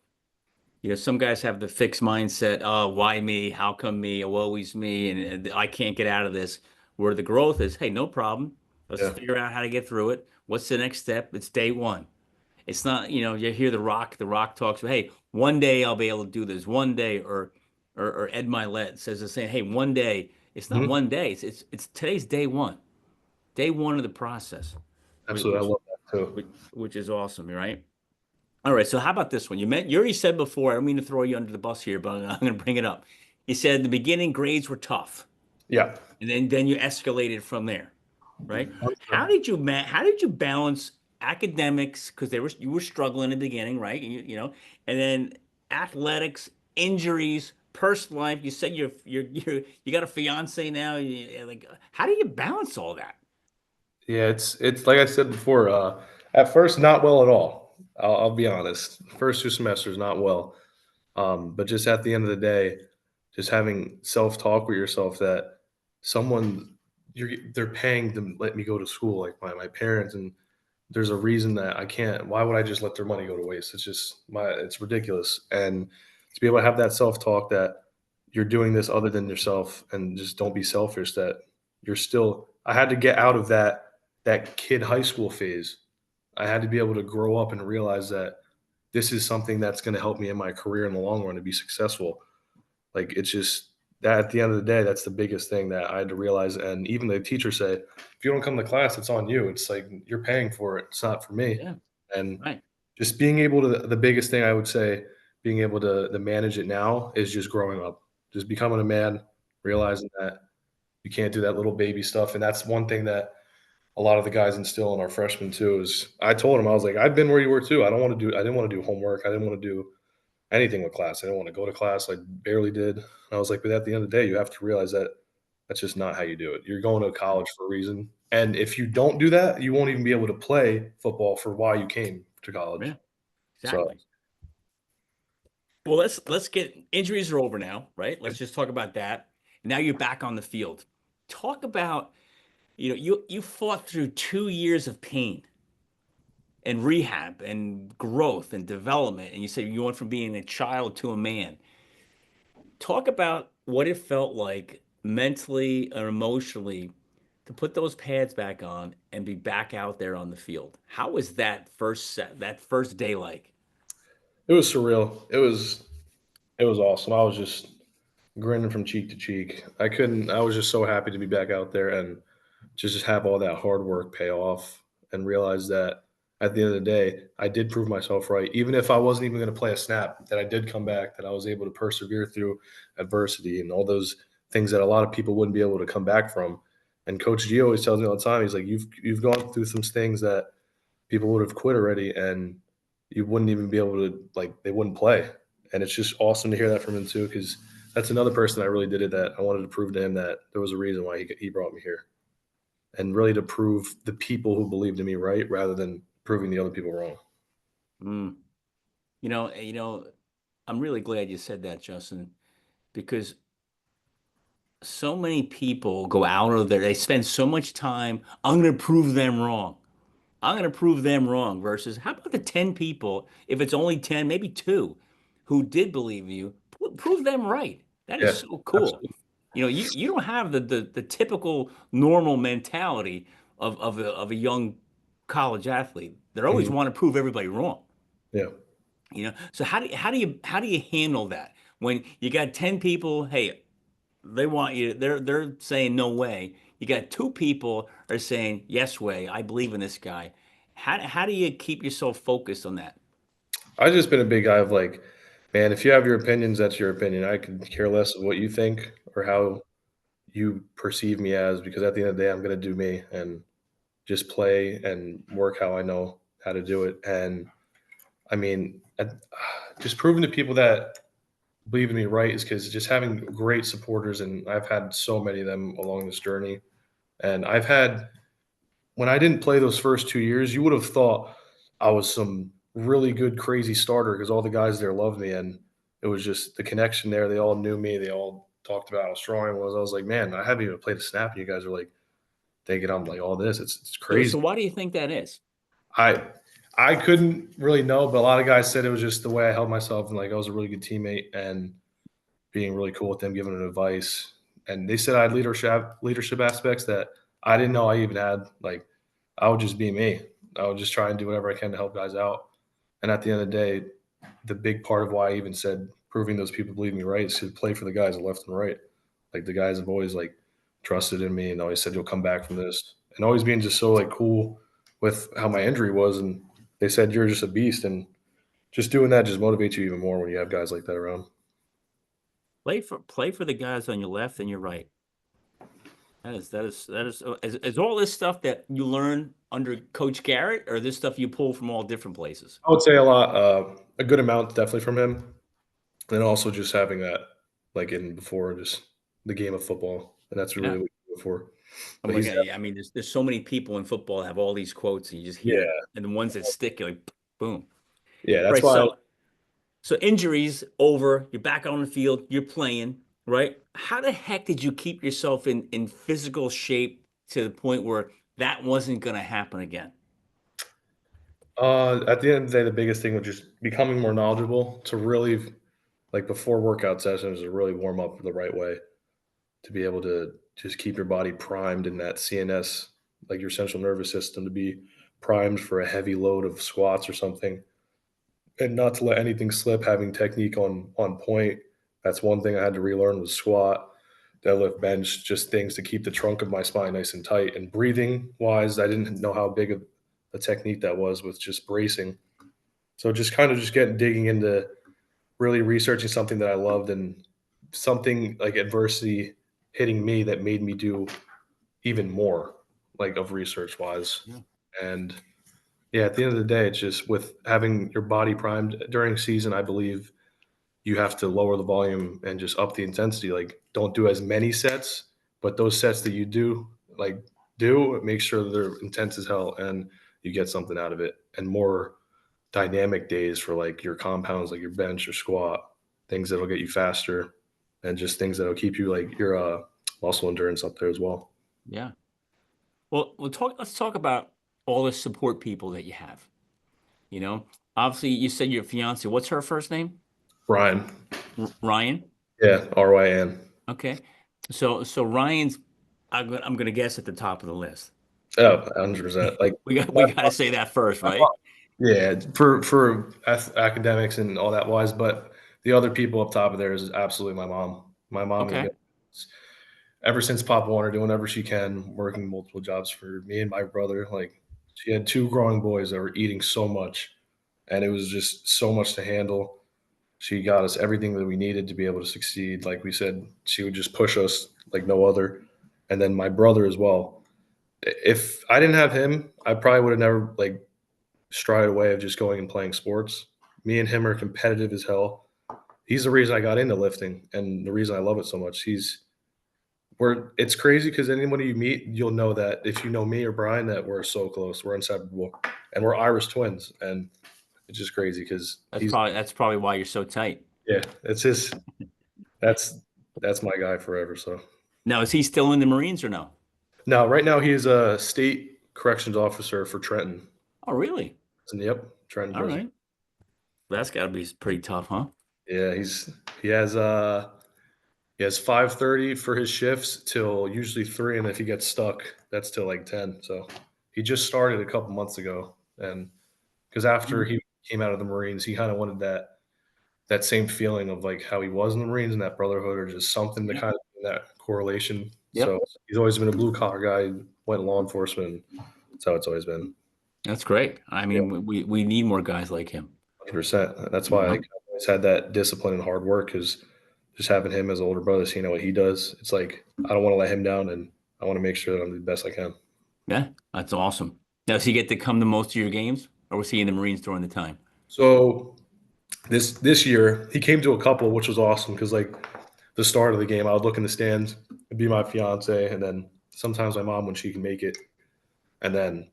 Some guys have the fixed mindset, oh, why me? How come me? Oh, always me, and I can't get out of this. Where the growth is, hey, no problem. Let's Yeah. figure out how to get through it. What's the next step? It's day one. It's not, you hear the Rock talks, hey, one day I'll be able to do this. One day, or Ed Milet says the same, hey, one day. It's not Mhm. one day. It's today's day one. Day one of the process, which Absolutely. I which love that too. which is awesome, right? All right, so how about this one? You already said before, I don't mean to throw you under the bus here, but I'm going to bring it up. You said in the beginning grades were tough, Yeah. and then you escalated from there, right? How 100%. did you how did you balance academics because you were struggling in the beginning, right? And then athletics, injuries, personal life. You said you got a fiance now. Like, how do you balance all that? Yeah, it's like I said before, at first, not well at all. I'll be honest. First 2 semesters, not well. But just at the end of the day, just having self-talk with yourself that someone they're paying to let me go to school, like my parents, and there's a reason that I can't. Why would I just let their money go to waste? It's ridiculous. And to be able to have that self-talk that you're doing this other than yourself and just don't be selfish, that you're still I had to get out of that kid high school phase. I had to be able to grow up and realize that this is something that's going to help me in my career in the long run to be successful. Like it's just that at the end of the day, that's the biggest thing that I had to realize. And even the teacher said, if you don't come to class, it's on you. It's like you're paying for it. It's not for me. Yeah, And right. just being able to, the biggest thing I would say, being able to manage it now is just growing up, just becoming a man, realizing that you can't do that little baby stuff. And that's one thing that a lot of the guys instill in our freshmen too. Is I told him I was like, I've been where you were too. I didn't want to do homework. I didn't want to do anything with class. I didn't want to go to class. I barely did. And I was like, but at the end of the day, you have to realize that that's just not how you do it. You're going to college for a reason. And if you don't do that, you won't even be able to play football for why you came to college. Yeah, So exactly. Well, let's get injuries are over now, right? Let's just talk about that. Now you're back on the field. Talk about, you fought through 2 years of pain and rehab and growth and development, and you said you went from being a child to a man. Talk about what it felt like mentally or emotionally to put those pads back on and be back out there on the field. How was that first day like? it was surreal. It was awesome. I was just grinning from cheek to cheek. I was just so happy to be back out there and just have all that hard work pay off and realize that at the end of the day, I did prove myself right. Even if I wasn't even going to play a snap, that I did come back, that I was able to persevere through adversity and all those things that a lot of people wouldn't be able to come back from. And Coach G always tells me all the time, he's like, you've gone through some things that people would have quit already and you wouldn't even be able to like they wouldn't play. And it's just awesome to hear that from him too, because that's another person that really did it that I wanted to prove to him that there was a reason why he brought me here and really to prove the people who believed in me right rather than proving the other people wrong. Mm. I'm really glad you said that, Justin, because so many people go out of there. They spend so much time. I'm going to prove them wrong. I'm going to prove them wrong. Versus, how about the 10 people, if it's only 10, maybe two, who did believe you, prove them right. That is Yeah, so cool. absolutely. You don't have the typical normal mentality of a young college athlete. They always Mhm. want to prove everybody wrong. Yeah. So how do you handle that when you got 10 people? Hey, they want you. They're saying no way. You got two people are saying yes way. I believe in this guy. How do you keep yourself focused on that? I've just been a big guy of like, man, if you have your opinions, that's your opinion. I could care less of what you think or how you perceive me as, because at the end of the day, I'm going to do me and just play and work how I know how to do it. And I mean, just proving to people that believe in me right is because just having great supporters, and I've had so many of them along this journey. And I've had when I didn't play those first 2 years, you would have thought I was some really good, crazy starter because all the guys there loved me, and it was just the connection there. They all knew me. They all talked about how strong I was. I was like, man, I haven't even played a snap, and you guys are like thinking I'm like all this. It's So crazy. why do you think that is? I I couldn't really know, but a lot of guys said it was just the way I held myself and like I was a really good teammate and being really cool with them, giving them advice. And they said I had leadership aspects that I didn't know I even had like I would just be me. I would just try and do whatever I can to help guys out. And at the end of the day, the big part of why I even said proving those people believe me right is to play for the guys left and right. Like the guys have always like trusted in me and always said you'll come back from this, and always being just so like cool with how my injury was, and they said you're just a beast, and just doing that just motivates you even more when you have guys like that around. Play for the guys on your left and your right. Is all this stuff that you learn under Coach Garrett, or this stuff you pull from all different places? I would say a good amount definitely from him, and also just having that like in before just the game of football, and that's Yeah. really what you do it for. Oh But my he's God. Yeah, I mean, there's so many people in football that have all these quotes, and you just hear, yeah, and the ones that stick, you're like, boom. yeah. That's Right. why So injuries over, you're back on the field, you're playing, right? How the heck did you keep yourself in physical shape to the point where that wasn't going to happen again? at the end of the day, the biggest thing was just becoming more knowledgeable to really like before workout sessions to really warm up the right way to be able to just keep your body primed in that CNS, like your central nervous system, to be primed for a heavy load of squats or something, and not to let anything slip. Having technique on point. That's one thing I had to relearn was squat, deadlift, bench, just things to keep the trunk of my spine nice and tight. And breathing wise, I didn't know how big of a technique that was with just bracing. So just kind of just getting digging into really researching something that I loved, and something like adversity hitting me that made me do even more, like of research wise. Yeah. And yeah, at the end of the day, it's just with having your body primed during season, I believe you have to lower the volume and just up the intensity. Like don't do as many sets, but those sets that you do, like do make sure that they're intense as hell and you get something out of it. And more dynamic days for like your compounds, like your bench or squat, things that'll get you faster, and just things that'll keep you like your muscle endurance up there as well. Yeah. Well, let's talk about all the support people that you have. You know, obviously you said your fiance, what's her first name? Ryan, Ryan. yeah, RYN. Okay. So Ryan's, I'm gonna guess at the top of the list. Oh, 100%. Like, We got to say that first, right? yeah, for academics and all that wise, but the other people up top of there is absolutely my mom. My mom has been Okay. ever since Pop Warner doing whatever she can, working multiple jobs for me and my brother. Like she had two growing boys that were eating so much, and it was just so much to handle. She got us everything that we needed to be able to succeed. Like we said, she would just push us like no other. And then my brother as well. If I didn't have him, I probably would have never like stride away of just going and playing sports. Me and him are competitive as hell. He's the reason I got into lifting and the reason I love it so much. It's crazy because anybody you meet, you'll know that if you know me or Brian, that we're so close, we're inseparable, and we're Irish twins, and it's just crazy because he's That's probably why you're so tight. yeah, it's his that's that's my guy forever. So Now, is he still in the Marines or no? now, right now, he is a state corrections officer for Trenton. Oh, really? Yep, Trenton, All Georgia. right. That's got to be pretty tough, huh? Yeah, he has uh he has 5:30 for his shifts till usually 3, and if he gets stuck, that's till like 10. So he just started a couple months ago, and because after Mm. he came out of the Marines, he kind of wanted that same feeling of like how he was in the Marines and that brotherhood, or just something to Yeah. kind of that correlation. Yep. So he's always been a blue collar guy. Went law enforcement. That's how it's always been. That's great. I Yeah, mean, we need more guys like him. 100%. That's You why I know? always had that discipline and hard work, because just having him as an older brother, seeing what he does, it's like I don't want to let him down, and I want to make sure that I'm the best I can. Yeah, that's awesome. Now, does he get to come to most of your games, or was he in the Marines during the time? So this year he came to a couple, which was awesome because like the start of the game, I would look in the stands, it'd be my fiance, and then sometimes my mom when she can make it, and then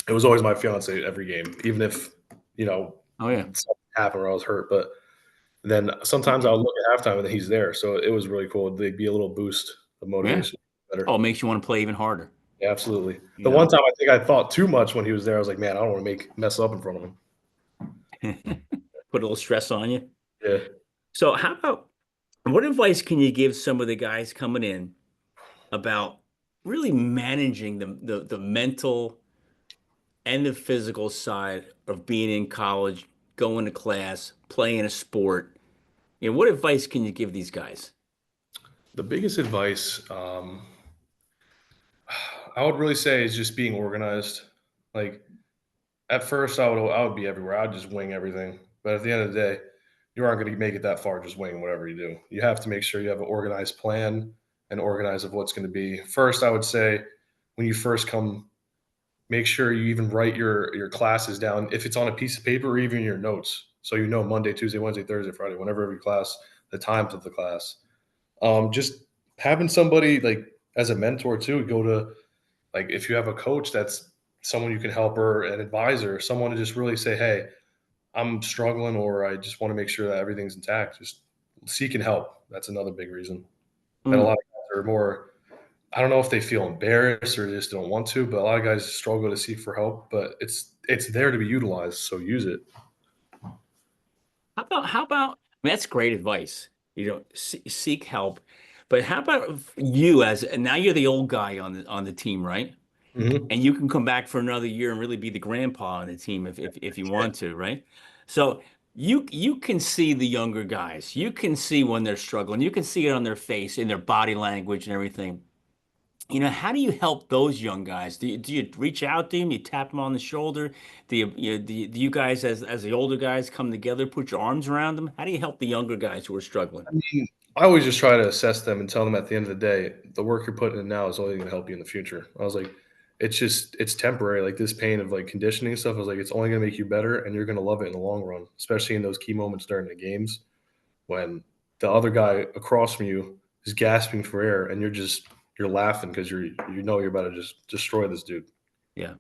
it was always my fiance every game, even if you know Oh yeah. something happened or I was hurt. But then sometimes I would look at halftime and then he's there, so it was really cool. They'd be a little boost of Yeah. motivation. Better, Oh, it makes you want to play even harder. yeah, absolutely. You The one know? time I think I thought too much when he was there, I was like, man, I don't want to mess up in front of him. Put a little stress on you. Yeah. So, how about what advice can you give some of the guys coming in about really managing the mental and the physical side of being in college, going to class, playing a sport. What advice can you give these guys? The biggest advice I would really say is just being organized. Like at first, I would be everywhere. I'd just wing everything. But at the end of the day, you aren't going to make it that far just winging whatever you do. You have to make sure you have an organized plan and organize of what's going to be. First, I would say when you first come, make sure you even write your classes down if it's on a piece of paper or even your notes, so you know Monday, Tuesday, Wednesday, Thursday, Friday, whenever every class, the times of the class. Just having somebody like as a mentor too, go to like if you have a coach that's someone you can help or an advisor, someone to just really say, hey, I'm struggling or I just want to make sure that everything's intact. Just seeking help. That's another big reason. And a lot Mm. of guys are more, I don't know if they feel embarrassed or just don't want to, but a lot of guys struggle to seek for help. But it's there to be utilized, so use it. How about, I mean, that's great advice. Seek help. But how about you as and now you're the old guy on the team, right? Hmm. And you can come back for another year and really be the grandpa on the team if you want to, right? So you can see the younger guys. You can see when they're struggling. You can see it on their face, in their body language and everything. How do you help those young guys? Do you reach out to them? You tap them on the shoulder? Do you guys as the older guys come together, put your arms around them? How do you help the younger guys who are struggling? I mean, I always just try to assess them and tell them at the end of the day, the work you're putting in now is only going to help you in the future. I was like, it's temporary. Like this pain of like conditioning and stuff. I was like, it's only going to make you better, and you're going to love it in the long run, especially in those key moments during the games when the other guy across from you is gasping for air, and you're laughing because you're about to just destroy this dude. Yeah.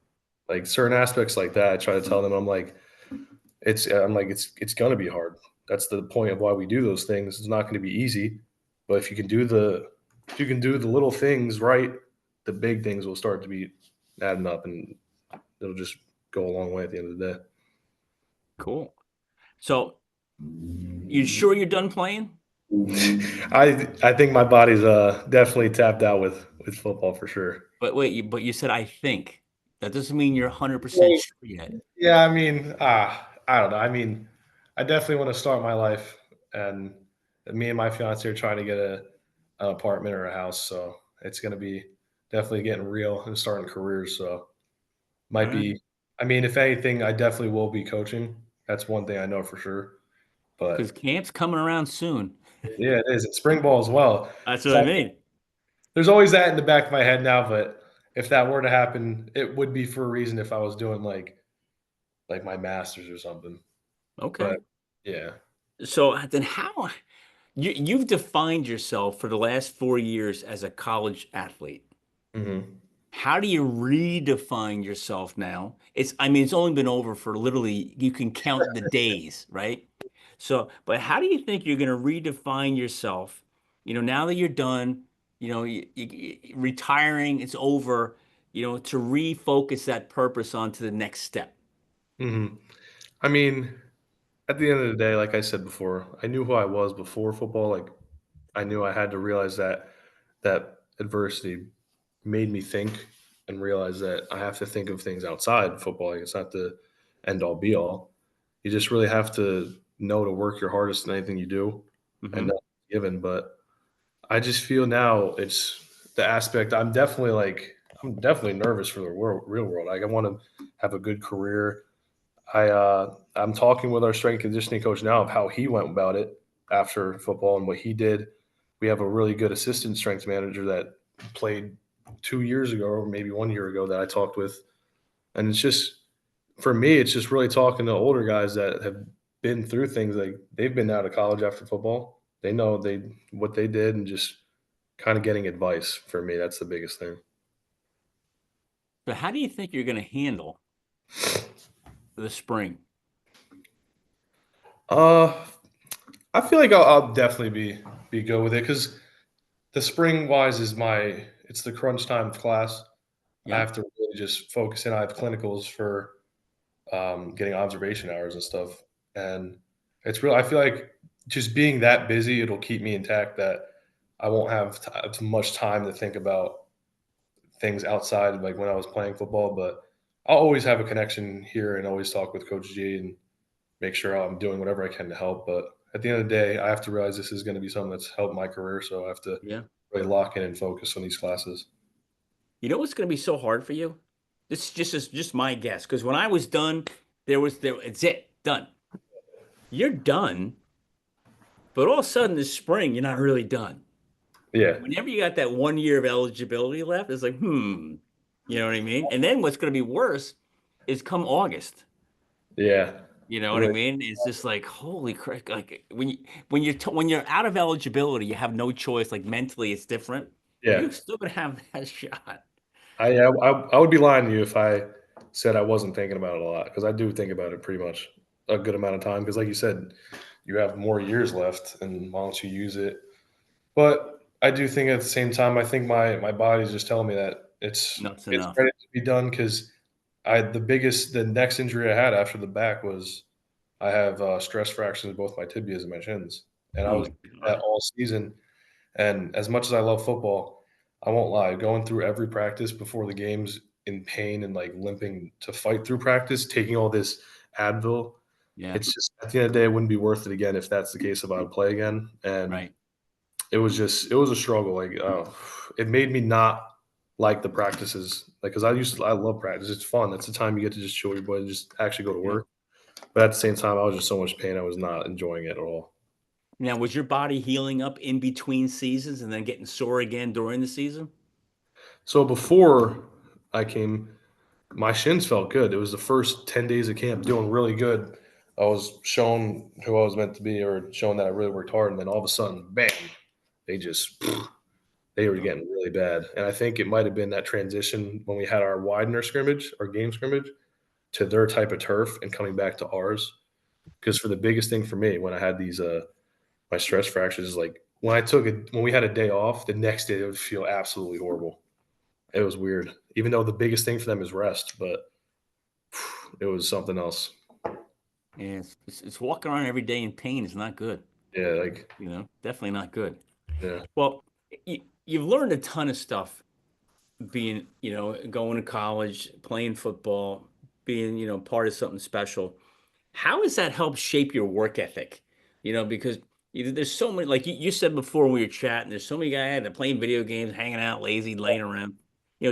Like certain aspects like that, I try to tell them. It's gonna be hard. That's the point of why we do those things. It's not going to be easy, but if you can do the little things right, the big things will start to be adding up, and it'll just go a long way at the end of the Cool. So you sure you're done playing? day. I think my body's definitely tapped out with football for sure. But wait, you said I think. That doesn't mean you're 100% sure yet. Yeah, I mean, I don't know. I mean, I definitely want to start my life, and me and my fiance are trying to get an apartment or a house. So it's going to be definitely getting real and starting careers. So All might right. be. I mean, if anything, I definitely will be coaching. That's one thing I know for sure. Because But camp's coming around soon. yeah, it is. It's spring ball as well. That's what I So mean. there's always that in the back of my head now. But if that were to happen, it would be for a reason. If I was doing like my masters or something. But Okay. yeah. So then how you've defined yourself for the last 4 years as a college athlete. Hmm. How do you redefine yourself now? I mean, it's only been over for literally, you can count the days, right? So, but how do you think you're going to redefine yourself? Now that you're done, retiring, it's over, to refocus that purpose onto the next step. Hmm. I mean, at the end of the day, like I said before, I knew who I was before football. Like I knew I had to realize that adversity made me think and realize that I have to think of things outside football. Like it's not the end all be all. You just really have to know to work your hardest in anything you do and Hmm. not given. But I just feel now it's the aspect I'm definitely nervous for the real world. Like I want to have a good career. I'm talking with our strength and conditioning coach now of how he went about it after football and what he did. We have a really good assistant strength manager that played 2 years ago or maybe 1 year ago that I talked with, and it's just for me, it's just really talking to older guys that have been through things like they've been out of college after football. They know they what they did and just kind of getting advice. For me, that's the biggest thing. So how do you think you're going to handle the spring? Uh, I feel like I'll definitely be good with it because the spring wise is it's the crunch time of class. I Yeah. have to really just focus in. I have clinicals for getting observation hours and stuff, and it's real. I feel like just being that busy, it'll keep me intact. That I won't have much time to think about things outside, like when I was playing football, but I'll always have a connection here and always talk with Coach G and make sure I'm doing whatever I can to help. But at the end of the day, I have to realize this is going to be something that's helped my career. So I have to Yeah. really lock in and focus on these classes. You know what's going to be so hard for you? This is just my guess. Because when I was done, there. It's it done. You're done, but all of a sudden this spring you're not really done. Yeah. Whenever you got that 1 year of eligibility left, it's like, you know what I mean? And then what's going to be worse is come August. Yeah. You know what I Really. mean? It's just like, holy crap! Like when you're out of eligibility, you have no choice. Like mentally, it's different. Yeah. You're still gonna have that shot. I would be lying to you if I said I wasn't thinking about it a lot because I do think about it pretty much a good amount of time. Because, like you said, you have more years left, and why don't you use it? But I do think at the same time, I think my body's just telling me that Enough's it's enough. ready to be done because the next injury I had after the back was I have stress fractures in both my tibias and my shins, and I Oh was my that God. all season. And as much as I love football, I won't lie, going through every practice before the games in pain and like limping to fight through practice, taking all this Advil, Yeah. it's just at the end of the day, it wouldn't be worth it again if that's the case if I would play again. And Right. it was a struggle. Like, it made me not like the practices. Like, because I love practice. It's fun. That's the time you get to just chill your butt and just actually go to Yeah. work. But at the same time, I was just so much pain. I was not enjoying it at all. Now, was your body healing up in between seasons and then getting sore again during the season? So before I came, my shins felt good. It was the first 10 days of camp doing really good. I was shown who I was meant to be or showing that I really worked hard. And then all of a sudden, bam, they just, they were Oh, getting really bad. And I think it might have been that transition when we had our Widener scrimmage, our game scrimmage, to their type of turf and coming back to ours. Because for the biggest thing for me, when I had these, my stress fractures, is like when we had a day off, the next day it would feel absolutely horrible. It was weird, even though the biggest thing for them is rest, but it was something else. yeah. It's walking around every day in pain is not good. Yeah, like You know, definitely not good. yeah. Well, you've learned a ton of stuff being, going to college, playing football, being, part of something special. How has that helped shape your work ethic? Because there's so many, like you said before when we were chatting, there's so many guys that are playing video games, hanging out, lazy, laying around.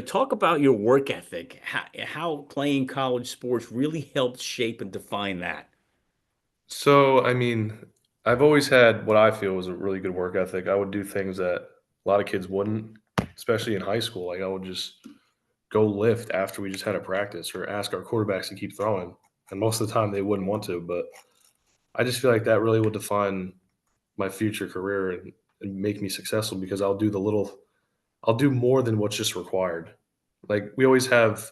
Talk about your work ethic, how playing college sports really helped shape and define that. So, I mean, I've always had what I feel was a really good work ethic. I would do things that a lot of kids wouldn't, especially in high school. Like I would just go lift after we just had a practice or ask our quarterbacks to keep throwing. And most of the time they wouldn't want to, but I just feel like that really will define my future career and make me successful because I'll do more than what's just required. Like we always have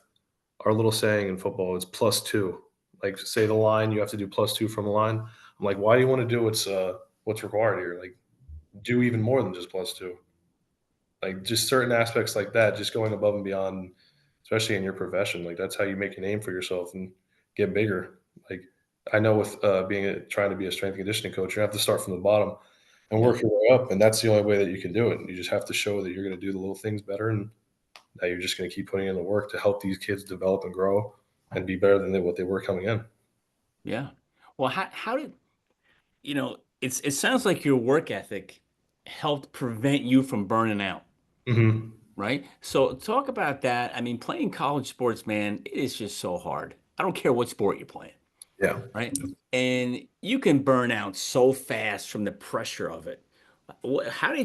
our little saying in football, it's plus two. Like say the line, you have to do plus two from the line. I'm like, why do you want to do what's required here? Like do even more than just plus two. Like just certain aspects like that, just going above and beyond, especially in your profession. Like that's how you make a name for yourself and get bigger. Like I know with trying to be a strength and conditioning coach, you have to start from the bottom and Yeah. work your way up, and that's the only way that you can do it. You just have to show that you're going to do the little things better, and that you're just going to keep putting in the work to help these kids develop and grow and be better than what they were coming in. Yeah. Well, how did, it sounds like your work ethic helped prevent you from burning out. Hmm. Right? So talk about that. I mean, playing college sports, man, it is just so hard. I don't care what sport you're playing, Yeah. right? And you can burn out so fast from the pressure of it. How did you